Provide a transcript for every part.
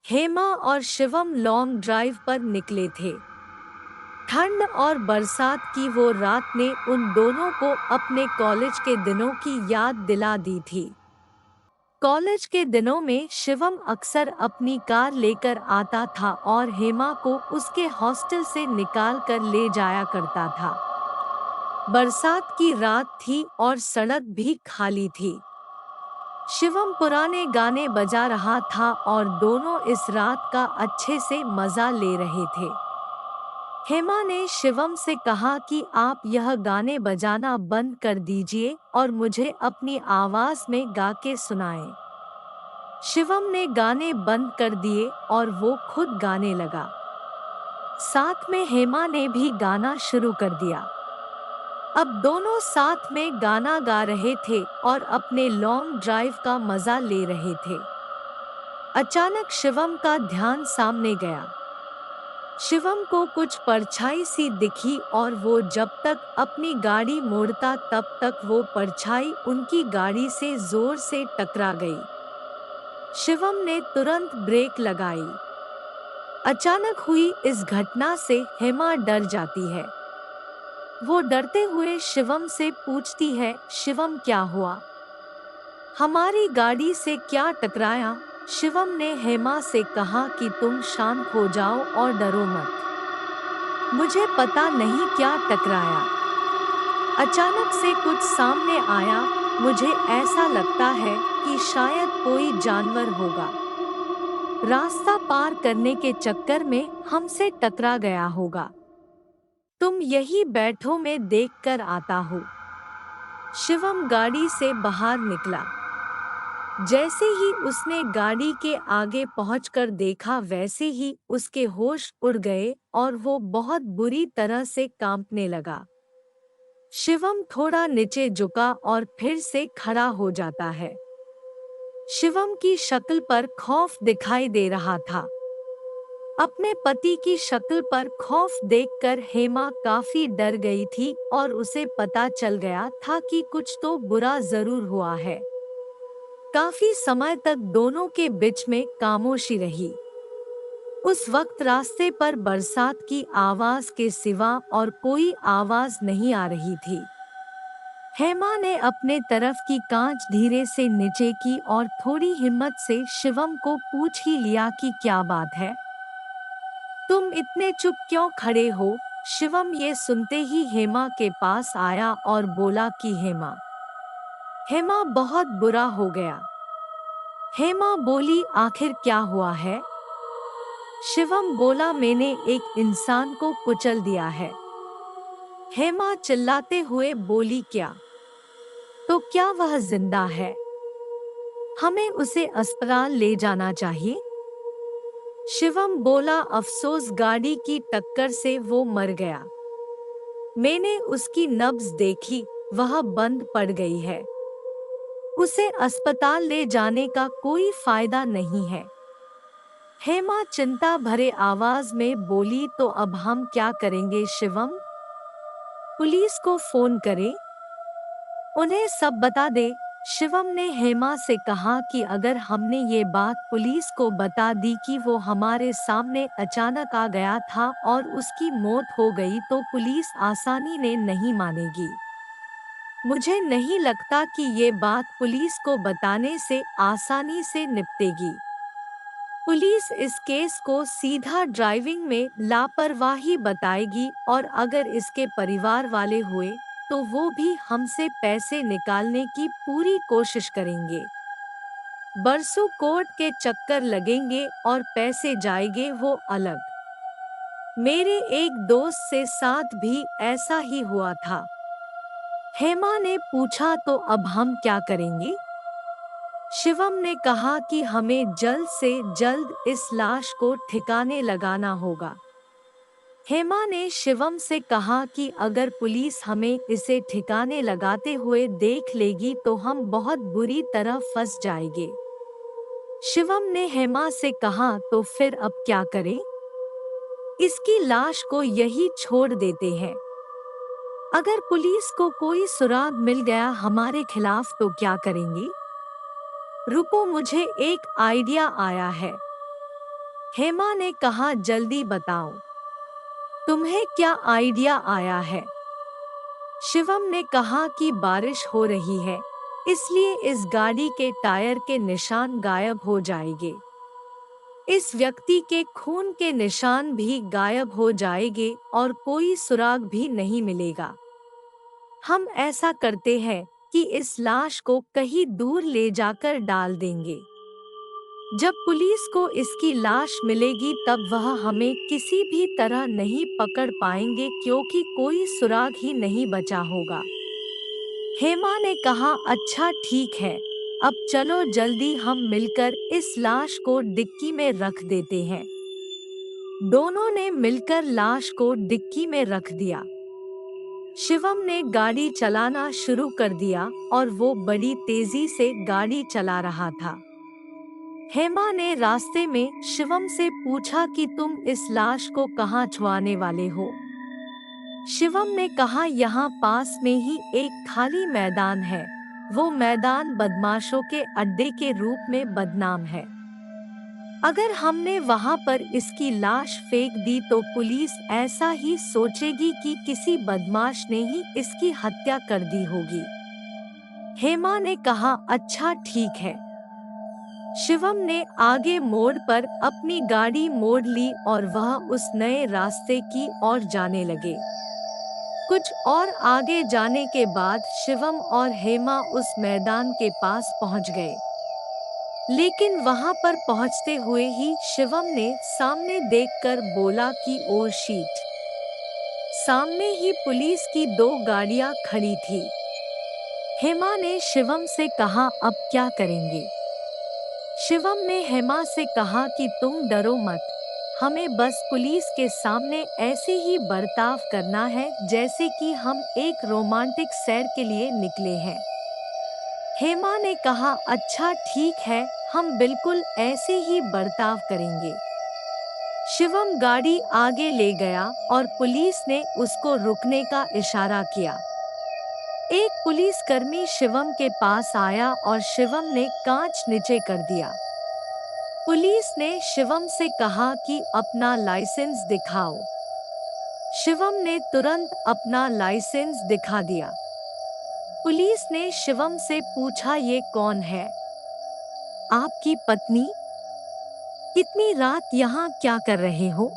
हेमा और Shivam long drive पर निकले थे। ठंड और बरसात की वो रात ने उन दोनों को अपने कॉलेज के दिनों की याद दिला दी थी। कॉलेज के दिनों में शिवम अक्सर अपनी कार लेकर आता था और हेमा को उसके हॉस्टल से निकाल कर ले जाया करता था। बरसात की रात थी और सड़क भी खाली थी। शिवम पुराने गाने बजा रहा था और दोनों इस रात का अच्छे से मजा ले रहे थे। हेमा ने शिवम से कहा कि आप यह गाने बजाना बंद कर दीजिए और मुझे अपनी आवाज में गा के सुनाएं। शिवम ने गाने बंद कर दिए और वो खुद गाने लगा। साथ में हेमा ने भी गाना शुरू कर दिया। अब दोनों साथ में गाना गा रहे थे और अपने लॉन्ग ड्राइव का मजा ले रहे थे। अचानक शिवम का ध्यान सामने गया। शिवम को कुछ परछाई सी दिखी और वो जब तक अपनी गाड़ी मोड़ता तब तक वो परछाई उनकी गाड़ी से जोर से टकरा गई। शिवम ने तुरंत ब्रेक लगाई। अचानक हुई इस घटना से हेमा डर जाती है। वो डरते हुए शिवम से पूछती है, शिवम क्या हुआ? हमारी गाड़ी से क्या टकराया? शिवम ने हेमा से कहा कि तुम शांत हो जाओ और डरो मत। मुझे पता नहीं क्या टकराया। अचानक से कुछ सामने आया। मुझे ऐसा लगता है कि शायद कोई जानवर होगा। रास्ता पार करने के चक्कर में हमसे टकरा गया होगा। तुम यही बैठो, मैं देख कर आता हूँ। शिवम गाड़ी से बाहर निकला। जैसे ही उसने गाड़ी के आगे पहुंचकर देखा वैसे ही उसके होश उड़ गए और वो बहुत बुरी तरह से कांपने लगा। शिवम थोड़ा नीचे झुका और फिर से खड़ा हो जाता है। शिवम की शक्ल पर खौफ दिखाई दे रहा था। अपने पति की शक्ल पर खौफ देखकर हेमा काफी डर गई थी और उसे पता चल गया था कि कुछ तो बुरा जरूर हुआ है। काफी समय तक दोनों के बीच में खामोशी रही। उस वक्त रास्ते पर बरसात की आवाज के सिवा और कोई आवाज नहीं आ रही थी। हेमा ने अपने तरफ की कांच धीरे से नीचे की और थोड़ी हिम्मत से शिवम को पूछ ही लिया कि क्या बात है? तुम इतने चुप क्यों खड़े हो? शिवम ये सुनते ही हेमा के पास आया और बोला कि हेमा। हेमा बहुत बुरा हो गया। हेमा बोली, आखिर क्या हुआ है? शिवम बोला, मैंने एक इंसान को कुचल दिया है। हेमा चिल्लाते हुए बोली, क्या? तो क्या वह जिंदा है? हमें उसे अस्पताल ले जाना चाहिए। शिवम बोला, अफसोस गाड़ी की टक्कर से वो मर गया। मैंने उसकी नब्ज देखी, वह बंद पड़ गई है। उसे अस्पताल ले जाने का कोई फायदा नहीं है। हेमा चिंता भरे आवाज में बोली, तो अब हम क्या करेंगे शिवम? पुलिस को फोन करें? उन्हें सब बता दे। शिवम ने हेमा से कहा कि अगर हमने ये बात पुलिस को बता दी कि वो हमारे सामने अचानक आ गया था और उसकी मौत हो गई तो पुलिस आसानी ने नहीं मानेगी। मुझे नहीं लगता कि ये बात पुलिस को बताने से आसानी से निपटेगी। पुलिस इस केस को सीधा ड्राइविंग में लापरवाही बताएगी और अगर इसके परिवार वाले हुए तो वो भी हमसे पैसे निकालने की पूरी कोशिश करेंगे। बरसों कोर्ट के चक्कर लगेंगे और पैसे जाएंगे वो अलग। मेरे एक दोस्त से साथ भी ऐसा ही हुआ था। हेमा ने पूछा, तो अब हम क्या करेंगे? शिवम ने कहा कि हमें जल्द से जल्द इस लाश को ठिकाने लगाना होगा। हेमा ने शिवम से कहा कि अगर पुलिस हमें इसे ठिकाने लगाते हुए देख लेगी तो हम बहुत बुरी तरह फंस जाएंगे। शिवम ने हेमा से कहा, तो फिर अब क्या करें? इसकी लाश को यही छोड़ देते हैं। अगर पुलिस को कोई सुराग मिल गया हमारे खिलाफ तो क्या करेंगे? रुको, मुझे एक आइडिया आया है। हेमा ने कहा, जल्दी बताओ, तुम्हें क्या आइडिया आया है? शिवम ने कहा कि बारिश हो रही है, इसलिए इस गाड़ी के टायर के निशान गायब हो जाएंगे। इस व्यक्ति के खून के निशान भी गायब हो जाएंगे और कोई सुराग भी नहीं मिलेगा। हम ऐसा करते हैं कि इस लाश को कहीं दूर ले जाकर डाल देंगे। जब पुलिस को इसकी लाश मिलेगी तब वह हमें किसी भी तरह नहीं पकड़ पाएंगे क्योंकि कोई सुराग ही नहीं बचा होगा। हेमा ने कहा, अच्छा ठीक है, अब चलो जल्दी हम मिलकर इस लाश को डिक्की में रख देते हैं। दोनों ने मिलकर लाश को डिक्की में रख दिया। शिवम ने गाड़ी चलाना शुरू कर दिया और वो बड़ी तेजी से गाड़ी चला रहा था। हेमा ने रास्ते में शिवम से पूछा कि तुम इस लाश को कहाँ छुआने वाले हो? शिवम ने कहा, यहाँ पास में ही एक खाली मैदान है। वो मैदान बदमाशों के अड्डे के रूप में बदनाम है। अगर हमने वहाँ पर इसकी लाश फेंक दी तो पुलिस ऐसा ही सोचेगी कि किसी बदमाश ने ही इसकी हत्या कर दी होगी। हेमा ने कहा, अच्छा ठीक है। शिवम ने आगे मोड़ पर अपनी गाड़ी मोड़ ली और वह उस नए रास्ते की ओर जाने लगे। कुछ और आगे जाने के बाद शिवम और हेमा उस मैदान के पास पहुंच गए। लेकिन वहां पर पहुंचते हुए ही शिवम ने सामने देखकर बोला कि ओ शिट! सामने ही पुलिस की 2 गाड़ियां खड़ी थी। हेमा ने शिवम से कहा, अब क्या करेंगे? शिवम ने हेमा से कहा कि तुम डरो मत, हमें बस पुलिस के सामने ऐसे ही बर्ताव करना है जैसे कि हम एक रोमांटिक सैर के लिए निकले हैं। हेमा ने कहा, अच्छा ठीक है, हम बिल्कुल ऐसे ही बर्ताव करेंगे। शिवम गाड़ी आगे ले गया और पुलिस ने उसको रुकने का इशारा किया। एक पुलिसकर्मी शिवम के पास आया और शिवम ने कांच नीचे कर दिया। पुलिस ने शिवम से कहा कि अपना लाइसेंस दिखाओ। शिवम ने तुरंत अपना लाइसेंस दिखा दिया। पुलिस ने शिवम से पूछा, ये कौन है? आपकी पत्नी? इतनी रात यहाँ क्या कर रहे हो?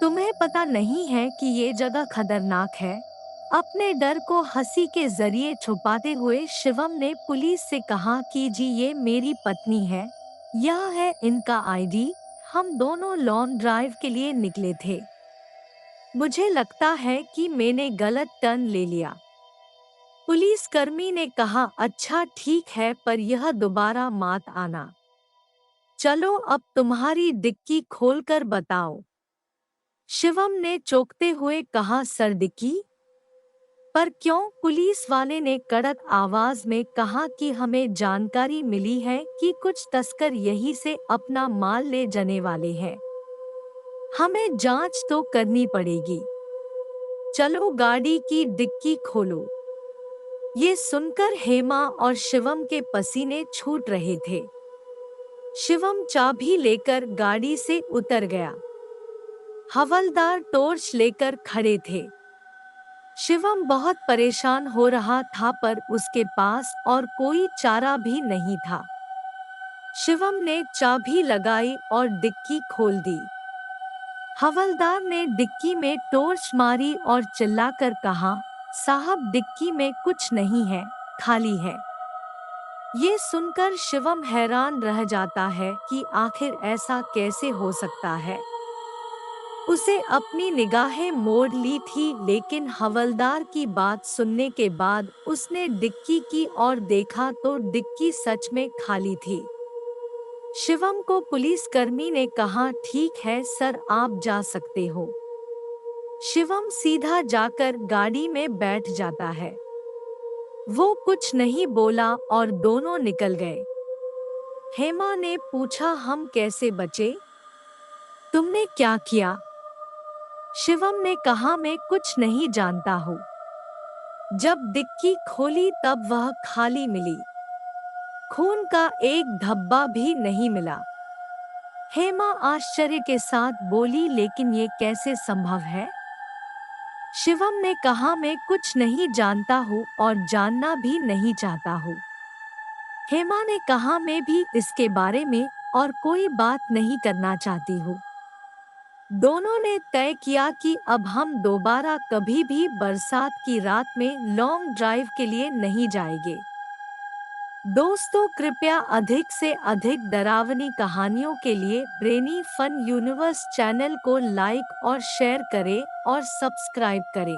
तुम्हें पता नहीं है कि ये जगह खतरनाक है? अपने डर को हंसी के जरिए छुपाते हुए शिवम ने पुलिस से कहा कि जी ये मेरी पत्नी है, यह है इनका आईडी, हम दोनों लॉन्ग ड्राइव के लिए निकले थे। मुझे लगता है कि मैंने गलत टर्न ले लिया। पुलिसकर्मी ने कहा, अच्छा ठीक है, पर यह दोबारा मत आना। चलो अब तुम्हारी डिक्की खोलकर बताओ। शिवम ने चौंकते हुए कहा, सर डिक्की? पर क्यों? पुलिस वाले ने कड़क आवाज में कहा कि हमें जानकारी मिली है कि कुछ तस्कर यहीं से अपना माल ले जाने वाले हैं। हमें जांच तो करनी पड़ेगी। चलो गाड़ी की डिक्की खोलो। ये सुनकर हेमा और शिवम के पसीने छूट रहे थे। शिवम चाबी लेकर गाड़ी से उतर गया। हवलदार टॉर्च लेकर खड़े थे। शिवम बहुत परेशान हो रहा था पर उसके पास और कोई चारा भी नहीं था। शिवम ने चाबी लगाई और डिक्की खोल दी। हवलदार ने डिक्की में टॉर्च मारी और चिल्लाकर कहा, साहब डिक्की में कुछ नहीं है, खाली है। ये सुनकर शिवम हैरान रह जाता है कि आखिर ऐसा कैसे हो सकता है। उसे अपनी निगाहें मोड़ ली थी लेकिन हवलदार की बात सुनने के बाद उसने डिक्की की ओर देखा तो डिक्की सच में खाली थी। शिवम को पुलिसकर्मी ने कहा, ठीक है सर, आप जा सकते हो। शिवम सीधा जाकर गाड़ी में बैठ जाता है। वो कुछ नहीं बोला और दोनों निकल गए। हेमा ने पूछा, हम कैसे बचे? तुमने क्या किया? शिवम ने कहा, मैं कुछ नहीं जानता हूँ। जब डिक्की खोली तब वह खाली मिली। खून का एक धब्बा भी नहीं मिला। हेमा आश्चर्य के साथ बोली, लेकिन ये कैसे संभव है? शिवम ने कहा, मैं कुछ नहीं जानता हूँ और जानना भी नहीं चाहता हूँ। हेमा ने कहा, मैं भी इसके बारे में और कोई बात नहीं करना चाहती हूँ। दोनों ने तय किया कि अब हम दोबारा कभी भी बरसात की रात में लॉन्ग ड्राइव के लिए नहीं जाएंगे। दोस्तों, कृपया अधिक से अधिक डरावनी कहानियों के लिए ब्रेनी फन यूनिवर्स चैनल को लाइक और शेयर करें और सब्सक्राइब करें।